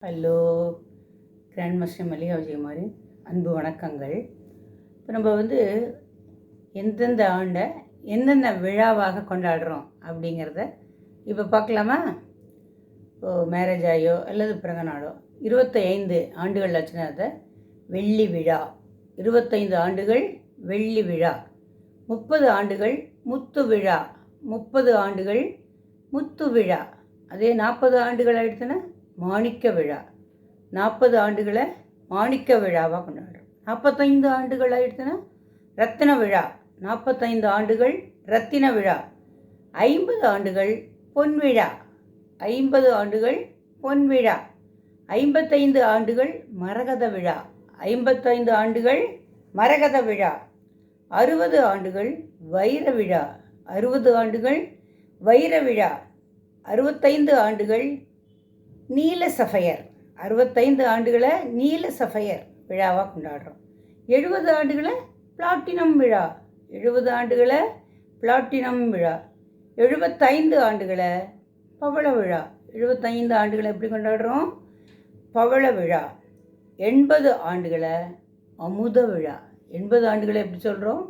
Hello, grand master Mallika Vijayakumari அன்பு வணக்கங்கள். இப்போ நம்ம எந்தெந்த ஆண்டை எந்தெந்த விழாவாக கொண்டாடுறோம் அப்படிங்கிறத இப்போ பார்க்கலாமா? இப்போது மேரேஜ் ஆகியோ அல்லது பிறந்த நாளோ 25 ஆண்டுகள் ஆச்சுன்னா அதை வெள்ளி விழா, 25 ஆண்டுகள் வெள்ளி விழா, 30 ஆண்டுகள் முத்து விழா, 30 ஆண்டுகள் முத்து விழா. அதே 40 ஆண்டுகள் ஆகிடுச்சுன்னா மாணிக்க விழா, 40 ஆண்டுகளை மாணிக்க விழாவாக கொண்டாடுறோம். 45 ஆண்டுகள் ஆகிடுச்சுன்னா ரத்தின விழா, 45 ஆண்டுகள் ரத்தின விழா, 50 ஆண்டுகள் பொன் விழா, 50 ஆண்டுகள் பொன் விழா, 55 ஆண்டுகள் மரகத விழா, 55 ஆண்டுகள் மரகத விழா, 60 ஆண்டுகள் வைர விழா, 60 ஆண்டுகள் வைர விழா, 65 ஆண்டுகள் நீல சஃபயர், 65 ஆண்டுகளை நீல சஃபயர் விழாவாக கொண்டாடுறோம். 70 ஆண்டுகளை பிளாட்டினம் விழா, 70 ஆண்டுகளை பிளாட்டினம் விழா, 75 ஆண்டுகளை பவள விழா, 75 ஆண்டுகளை எப்படி கொண்டாடுறோம்? பவள விழா. 80 ஆண்டுகளை அமுத விழா, 80 ஆண்டுகளை எப்படி சொல்கிறோம்?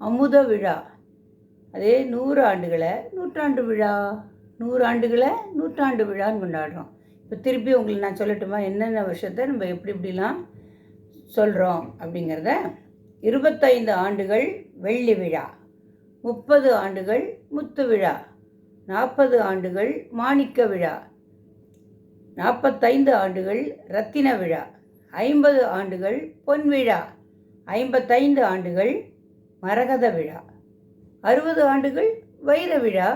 அமுத விழா. அதே 100 ஆண்டுகளை நூற்றாண்டு விழா, 100 ஆண்டுகளை நூற்றாண்டு விழான்னு கொண்டாடுறோம். இப்போ திருப்பி உங்களுக்கு நான் சொல்லட்டுமா என்னென்ன விஷயத்தை நம்ம எப்படிலாம் சொல்கிறோம் அப்படிங்கிறத? 25 ஆண்டுகள் வெள்ளி விழா, 30 ஆண்டுகள் முத்து விழா, 40 ஆண்டுகள் மாணிக்க விழா, 45 ஆண்டுகள் ரத்தின விழா, 50 ஆண்டுகள் பொன் விழா, 55 ஆண்டுகள் மரகத விழா, 60 ஆண்டுகள் வைர விழா,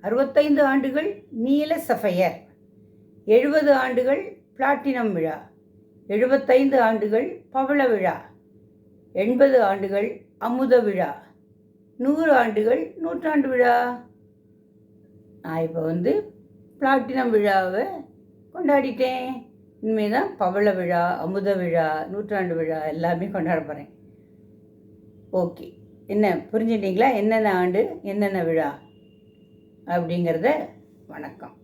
65 ஆண்டுகள் நீல சஃபயர், 70 ஆண்டுகள் பிளாட்டினம் விழா, 75 ஆண்டுகள் பவள விழா, 80 ஆண்டுகள் அமுத விழா, 100 ஆண்டுகள் நூற்றாண்டு விழா. நான் இப்போ பிளாட்டினம் விழாவை கொண்டாடிட்டேன். இனிமேல் தான் பவள விழா, அமுத விழா, நூற்றாண்டு விழா எல்லாமே கொண்டாட போகிறேன். ஓகே, என்ன புரிஞ்சுட்டிங்களா? என்னென்ன ஆண்டு என்னென்ன விழா அப்படிங்கிறத? வணக்கம்.